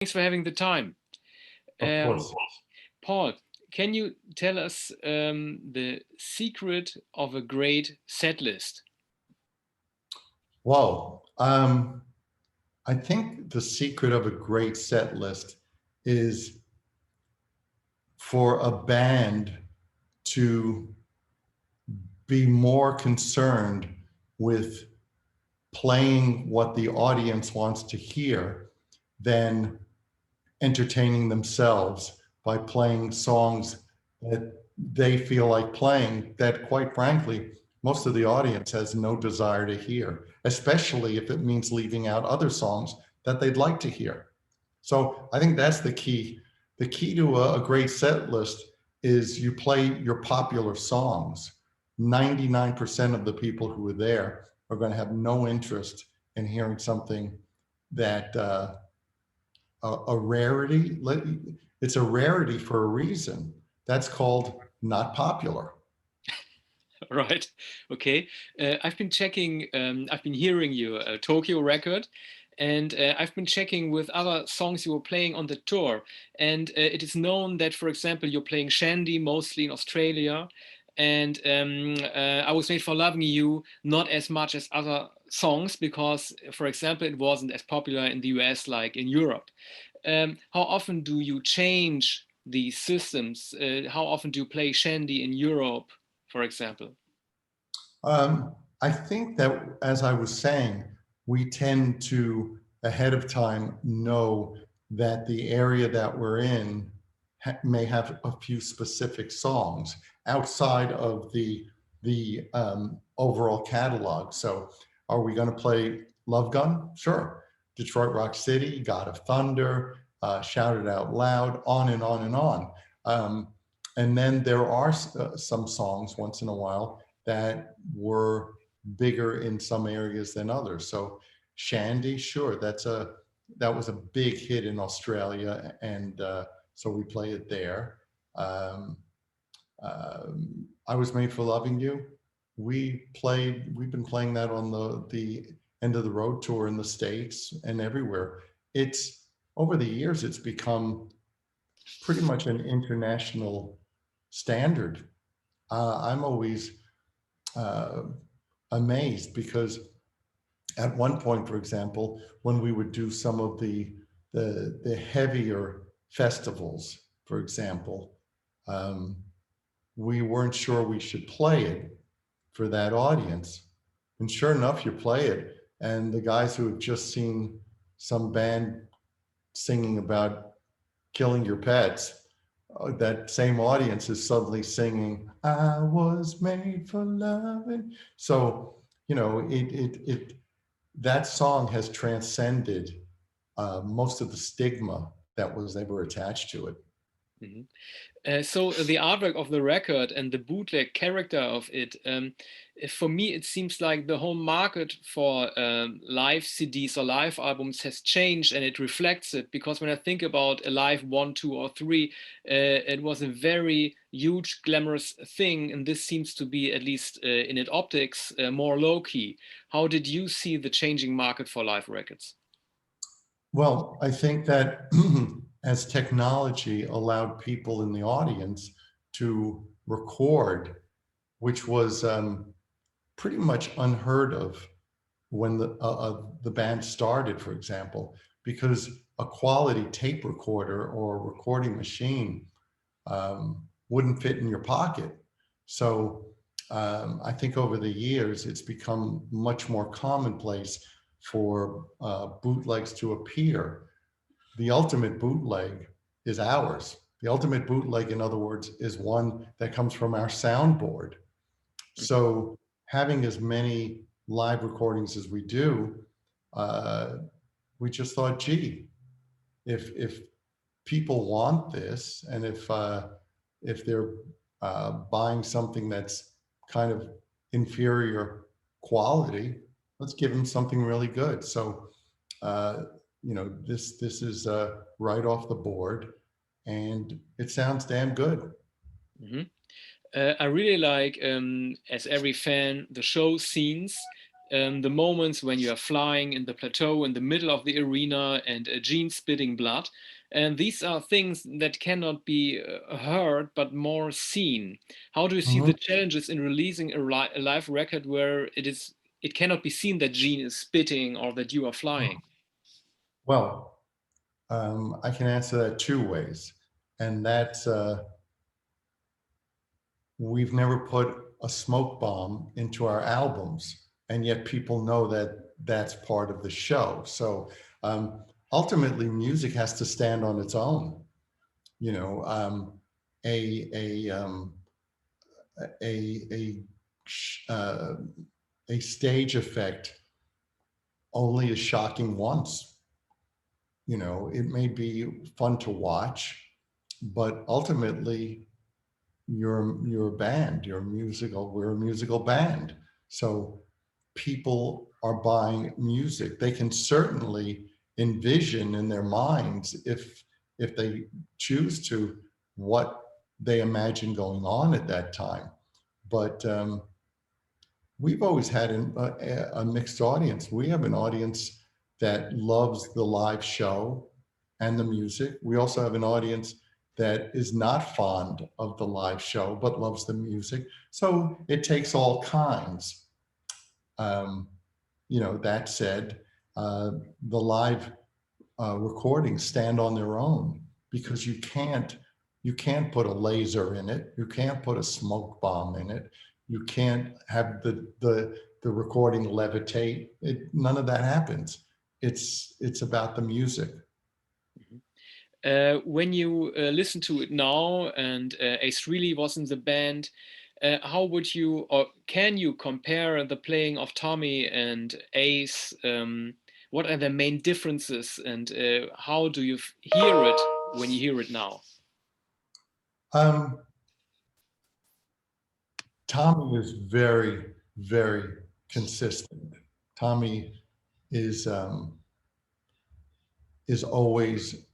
Thanks for having the time. Of Um, course. Paul, can you tell us the secret of a great set list? Well, I think the secret of a great set list is for a band to be more concerned with playing what the audience wants to hear than entertaining themselves by playing songs that they feel like playing that, quite frankly, most of the audience has no desire to hear, especially if it means leaving out other songs that they'd like to hear. So I think that's the key. The key to a great set list is you play your popular songs. 99% of the people who are there are going to have no interest in hearing something that a rarity. It's a rarity for a reason. That's called not popular. Right. Okay. I've been checking, I've been hearing your Tokyo record, and I've been checking with other songs you were playing on the tour. And it is known that, for example, you're playing Shandy mostly in Australia. And I Was Made for Loving You, not as much as other songs, because, for example, it wasn't as popular in the US like in Europe. How often do you change these systems? How often do you play Shandy in Europe, for example? I think that, as I was saying, we tend to ahead of time know that the area that we're in may have a few specific songs outside of the overall catalog. So, are we going to play Love Gun? Sure. Detroit Rock City, God of Thunder, Shout It Out Loud, on and on and on. Um, and then there are some songs once in a while that were bigger in some areas than others. So Shandy, sure, that was a big hit in Australia, and so we play it there. Um, I Was Made for Loving You. We've been playing that on the end of the road tour in the States and everywhere. It's over the years, it's become pretty much an international standard. I'm always uh, amazed because at one point, for example, when we would do some of the heavier festivals, for example, um, we weren't sure we should play it for that audience. And sure enough, you play it, and the guys who have just seen some band singing about killing your pets, that same audience is suddenly singing, I was made for loving. So, that song has transcended most of the stigma that was ever attached to it. Mhm. So the artwork of the record and the bootleg character of it, for me, it seems like the whole market for live CDs or live albums has changed, and it reflects it. Because when I think about a live one, two, or three, it was a very huge, glamorous thing, and this seems to be, at least in its optics, more low key. How did you see the changing market for live records? Well, I think that as technology allowed people in the audience to record, which was pretty much unheard of when the band started, for example, because a quality tape recorder or recording machine wouldn't fit in your pocket. So I think over the years, it's become much more commonplace for bootlegs to appear. The ultimate bootleg is ours. The ultimate bootleg, in other words, is one that comes from our soundboard. So having as many live recordings as we do, uh, we just thought, gee, if people want this, and if they're buying something that's kind of inferior quality, let's give them something really good. So uh, this is right off the board, and it sounds damn good. Mhm. I really like, as every fan, the show scenes. the moments when you are flying in the plateau in the middle of the arena and Gene spitting blood. And these are things that cannot be heard, but more seen. How do you see the Mhm. challenges in releasing a live record where it cannot be seen that Gene is spitting or that you are flying? Well, I can answer that two ways. And that's we've never put a smoke bomb into our albums, and yet people know that that's part of the show. So ultimately, music has to stand on its own. You know, a a um, a a uh, a stage effect only is shocking once. You know, it may be fun to watch, but ultimately you're a band, you're a musical, we're a musical band. So people are buying music. They can certainly envision in their minds, if they choose to, what they imagine going on at that time. But we've always had a mixed audience. We have an audience that loves the live show and the music. We also have an audience that is not fond of the live show but loves the music. So it takes all kinds. Um, that said, uh, the live recordings stand on their own, because you can't put a laser in it, you can't put a smoke bomb in it, you can't have the recording levitate. None of that happens. It's about the music. When you listen to it now, and Ace Frehley was in the band, how would you, or can you compare the playing of Tommy and Ace? What are the main differences, and how do you hear it when you hear it now? um, Tommy is very, very consistent. Tommy is always,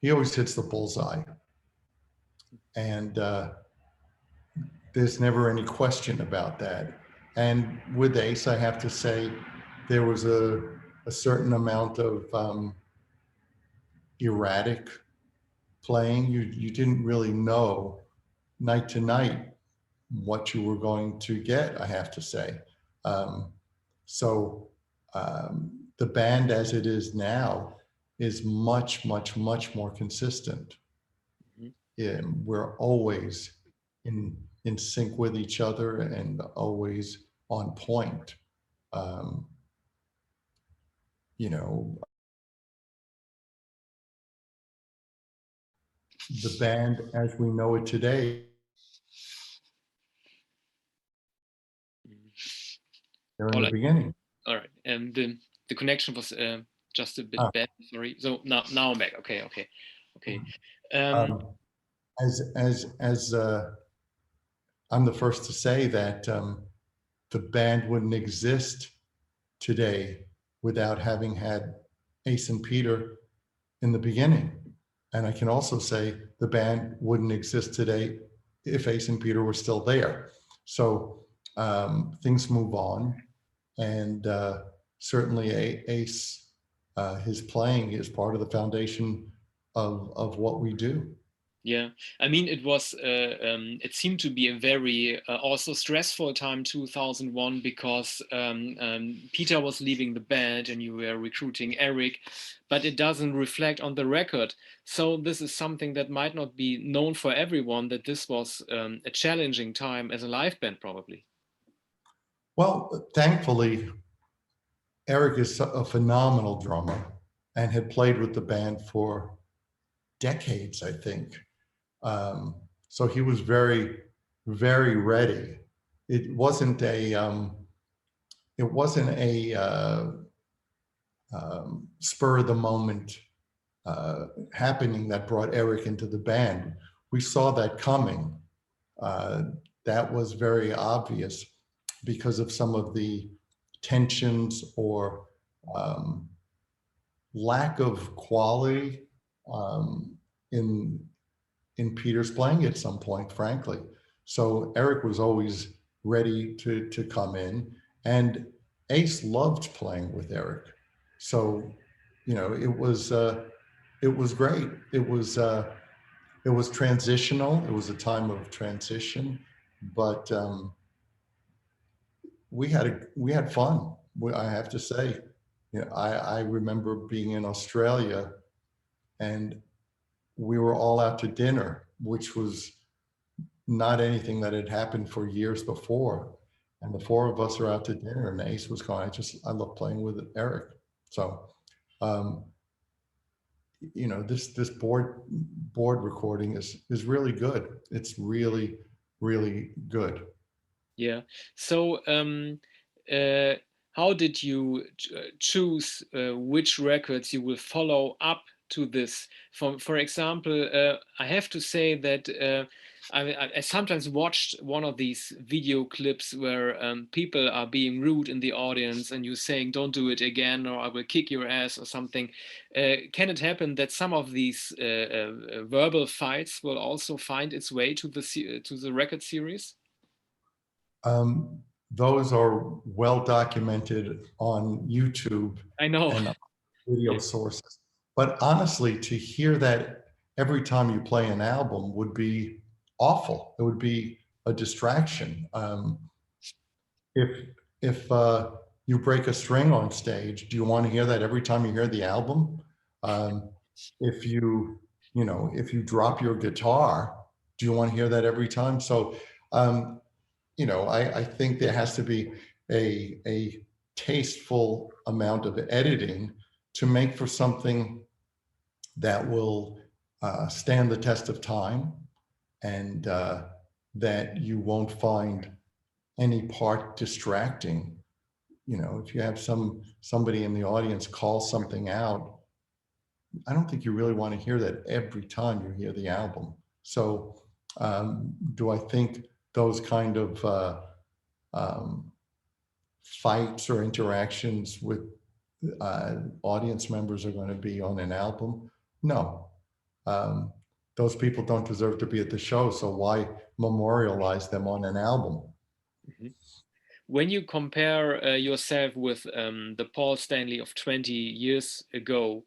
he always hits the bullseye, and there's never any question about that. And with Ace, I have to say, there was a certain amount of erratic playing. You didn't really know night to night what you were going to get, I have to say. Um, so the band as it is now is much, much, much more consistent. Mhm. We're always in sync with each other and always on point. Um, you know, the band as we know it today, they're in All the right, beginning. all right. And the connection was just a bit Uh, bad. Sorry. So now I'm back. Okay, okay, okay. Um, um, as I'm the first to say that the band wouldn't exist today without having had Ace and Peter in the beginning. And I can also say the band wouldn't exist today if Ace and Peter were still there. So things move on, and certainly Ace, his playing is part of the foundation of what we do. Yeah, I mean, it seemed to be a very also stressful time, 2001, because Peter was leaving the band and you were recruiting Eric, but it doesn't reflect on the record. So this is something that might not be known for everyone, that this was a challenging time as a live band, probably. Well, thankfully, Eric is a phenomenal drummer and had played with the band for decades, I think. So he was very, very ready. It wasn't a spur of the moment happening that brought Eric into the band. We saw that coming. Uh, that was very obvious because of some of the tensions or um, lack of quality um, in Peter's playing at some point, frankly. So Eric was always ready to come in, And Ace loved playing with Eric. So, you know, it was great. It was transitional. It was a time of transition, but we had fun. I have to say, you know, I remember being in Australia, and we were all out to dinner, which was not anything that had happened for years before. And the four of us are out to dinner, and Ace was going, I love playing with Eric. So, um, you know, this board recording is really good. It's really, really good. Yeah. So, uh, how did you choose which records you will follow up to this? For example, I have to say that I sometimes watched one of these video clips where people are being rude in the audience and you saying, "Don't do it again," or "I will kick your ass," or something. Can it happen that some of these verbal fights will also find its way to the record series? Um, those are well documented on YouTube I know. and video sources. But honestly, to hear that every time you play an album would be awful. It would be a distraction. If you break a string on stage, do you want to hear that every time you hear the album? Um, if you know, if you drop your guitar, do you want to hear that every time? So, you know, I think there has to be a tasteful amount of editing to make for something that will stand the test of time, and that you won't find any part distracting. You know, if you have somebody in the audience call something out, I don't think you really want to hear that every time you hear the album. So, do I think those kind of um, fights or interactions with audience members are going to be on an album? No. Um, those people don't deserve to be at the show, so why memorialize them on an album? Mhm. When you compare yourself with the Paul Stanley of 20 years ago,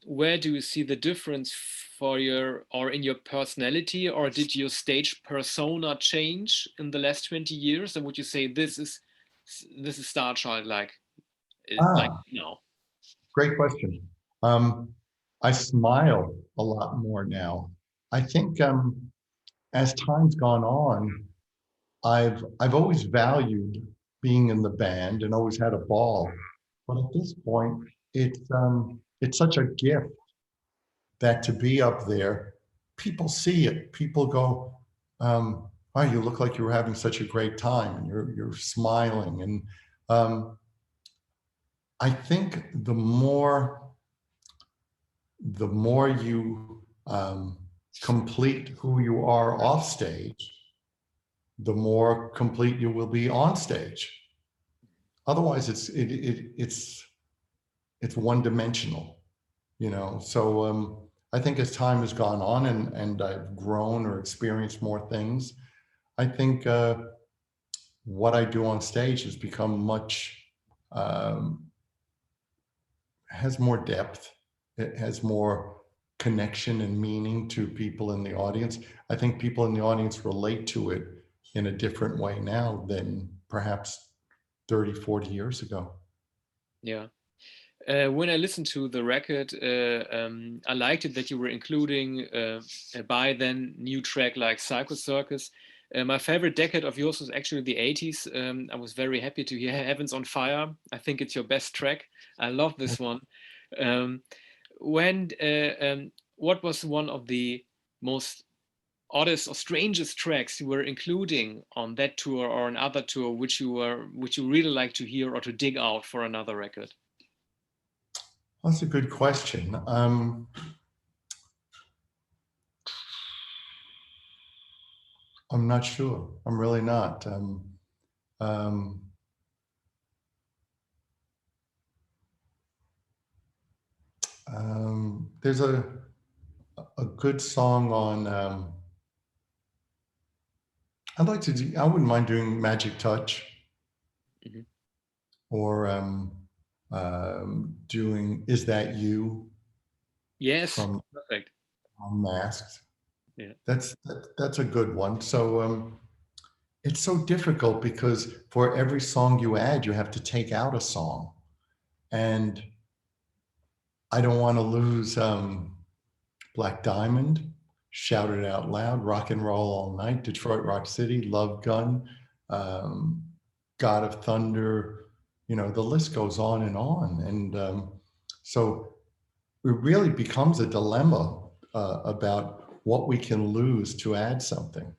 where do you see the difference for your or in your personality, or did your stage persona change in the last 20 years? Or would you say this is Starchild like Ah, now? great question. Um, I smile a lot more now. I think as time's gone on, I've always valued being in the band and always had a ball. But at this point, it's such a gift that to be up there, people see it. People go, "Wow, you look like you were having such a great time, and you're smiling." And I think the more you complete who you are off stage, the more complete you will be on stage. Otherwise, it's one dimensional, you know. So I think as time has gone on, and I've grown or experienced more things, I think what I do on stage has become much um, has more depth. It has more connection and meaning to people in the audience. I think people in the audience relate to it in a different way now than perhaps 30, 40 years ago. Yeah. When I listened to the record, I liked it that you were including a by then new track like Circus. My favorite decade of yours was actually the 80s. I was very happy to hear Heavens on Fire. I think it's your best track. I love this one. Um, when What was one of the most oddest or strangest tracks you were including on that tour or another tour, which you really like to hear or to dig out for another record? That's a good question. I'm not sure. I'm really not. Um, there's a good song on. I'd like to do. I wouldn't mind doing Magic Touch. Mhm. or doing "Is That You" Yes, from perfect. Unmasked. Yeah. That's a good one. So it's so difficult because for every song you add, you have to take out a song, and I don't want to lose Black Diamond, Shout It Out Loud, Rock and Roll All Night, Detroit Rock City, Love Gun, um, God of Thunder. You know, the list goes on and on, and so it really becomes a dilemma about what we can lose to add something.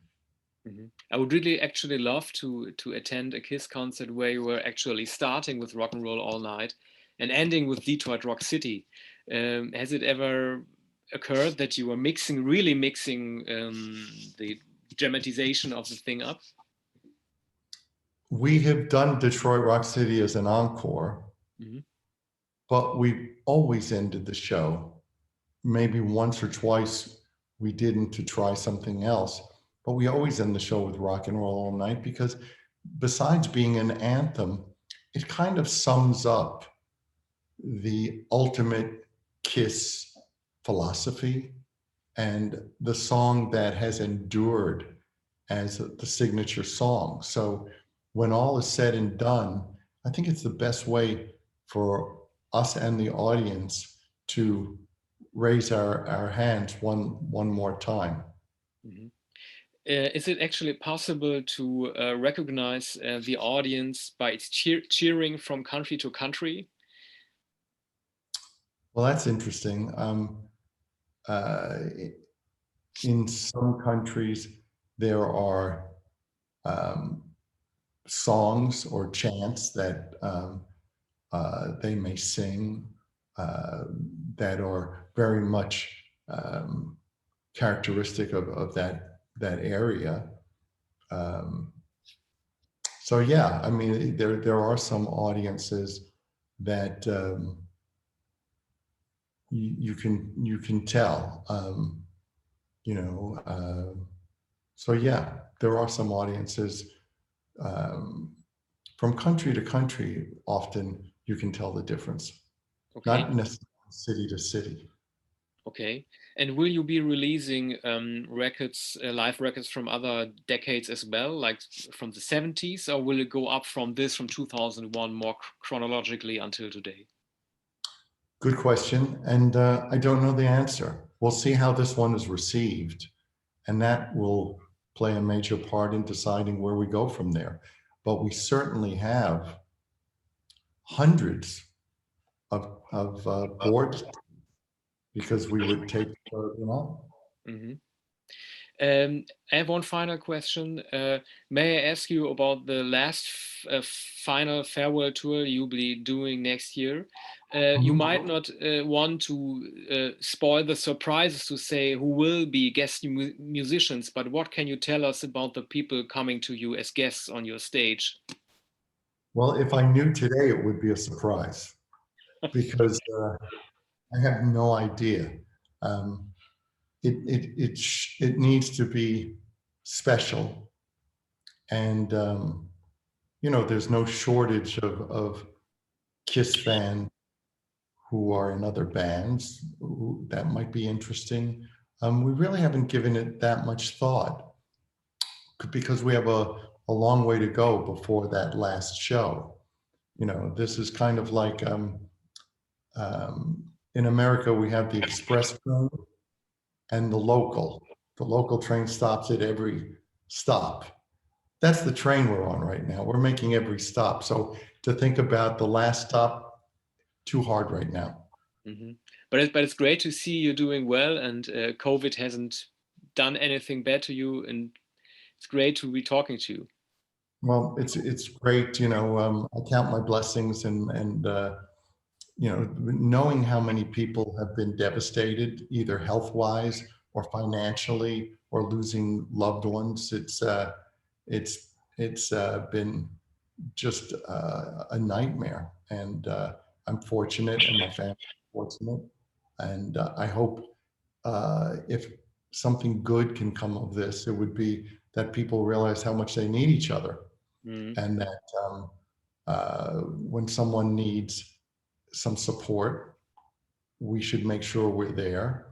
I would really actually love to attend a Kiss concert where you were actually starting with Rock and Roll All Night and ending with Detroit Rock City. Has it ever occurred that you were mixing, really mixing the dramatization of the thing up? We have done Detroit Rock City as an encore, Mhm. but we always ended the show. Maybe once or twice we didn't to try something else, but we always end the show with Rock and Roll All Night because besides being an anthem, it kind of sums up the ultimate Kiss philosophy and the song that has endured as the signature song. So when all is said and done, I think it's the best way for us and the audience to raise our hands one more time. Mhm. Is it actually possible to recognize the audience by its cheering from country to country? Well, that's interesting. Uh, in some countries, there are um, songs or chants that they may sing uh, that are very much characteristic of that area. Um, so yeah, I mean, there are some audiences that you can tell, you know. So yeah, there are some audiences um, from country to country. Often you can tell the difference, Okay. not necessarily city to city. Okay. And will you be releasing records, live records from other decades as well, like from the 70s, or will it go up from this, from 2001, more chronologically until today? Good question. And I don't know the answer. We'll see how this one is received. And that will play a major part in deciding where we go from there. But we certainly have hundreds of boards because we would take them out. Mhm. I have one final question. May I ask you about the last final farewell tour you'll be doing next year? You Mhm. might not want to spoil the surprises to say who will be guest musicians, but what can you tell us about the people coming to you as guests on your stage? Well, if I knew today, it would be a surprise because I have no idea. Um, it needs to be special, and there's no shortage of Kiss fans who are in other bands that might be interesting. We really haven't given it that much thought because we have a long way to go before that last show. This is kind of like in America, we have the express train and the local. The local train stops at every stop. That's the train we're on right now. We're making every stop. So to think about the last stop, too hard right now. Mhm. But it's great to see you doing well, and COVID hasn't done anything bad to you, and it's great to be talking to you. Well, it's great. I count my blessings, and knowing how many people have been devastated, either health wise or financially, or losing loved ones. It's been just a nightmare, and I'm fortunate, and my family is fortunate, and I hope if something good can come of this, it would be that people realize how much they need each other, Mhm. and that when someone needs some support, we should make sure we're there.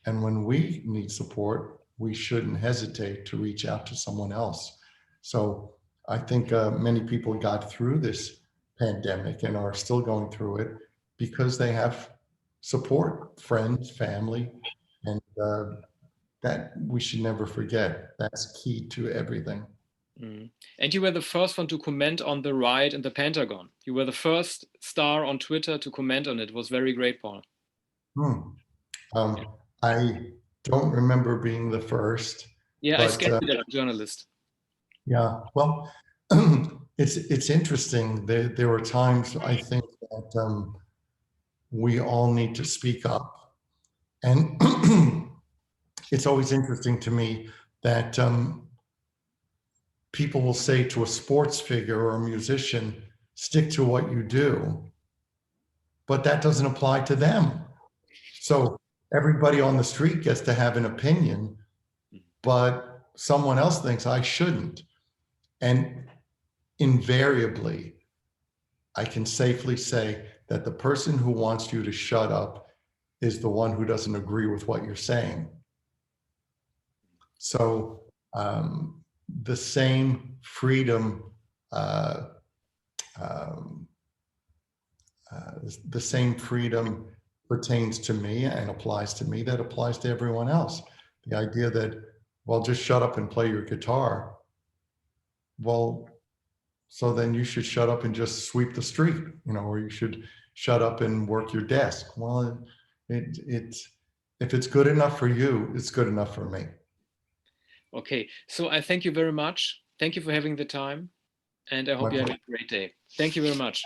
And when we need support, we shouldn't hesitate to reach out to someone else. So I think many people got through this pandemic and are still going through it because they have support, friends, family, and that we should never forget. That's key to everything. Mm. And you were the first one to comment on the riot in the Pentagon. You were the first star on Twitter to comment on it. It was very great, Paul. Hmm. I don't remember being the first. Yeah, but, I scanned it as a journalist. Yeah, well, it's interesting. There were times I think that we all need to speak up, and it's always interesting to me that people will say to a sports figure or a musician, "Stick to what you do," but that doesn't apply to them. So everybody on the street gets to have an opinion, but someone else thinks I shouldn't. And invariably, I can safely say that the person who wants you to shut up is the one who doesn't agree with what you're saying. So the same freedom, um, the same freedom pertains to me and applies to me that applies to everyone else. The idea that, well, just shut up and play your guitar. Well, so then you should shut up and just sweep the street, or you should shut up and work your desk. Well, it's if it's good enough for you, it's good enough for me. Okay, so I thank you very much. Thank you for having the time, and I hope you have a great day. Thank you very much.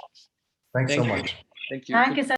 Thanks so much. Thank you. Danke.